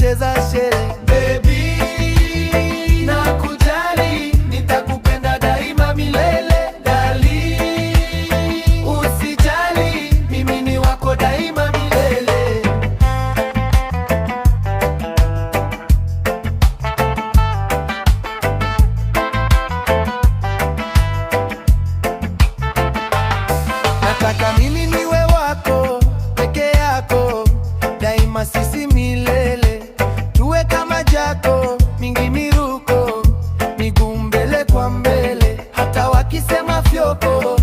kucheza shere. Baby, nakujali, nitakupenda daima milele. Dali, usijali, mimi ni wako daima milele. Nataka mimi niwe wako peke yako daima, sisi milele. Tuwe kama jako mingi miruko, miguu mbele kwa mbele, hata wakisema fyoko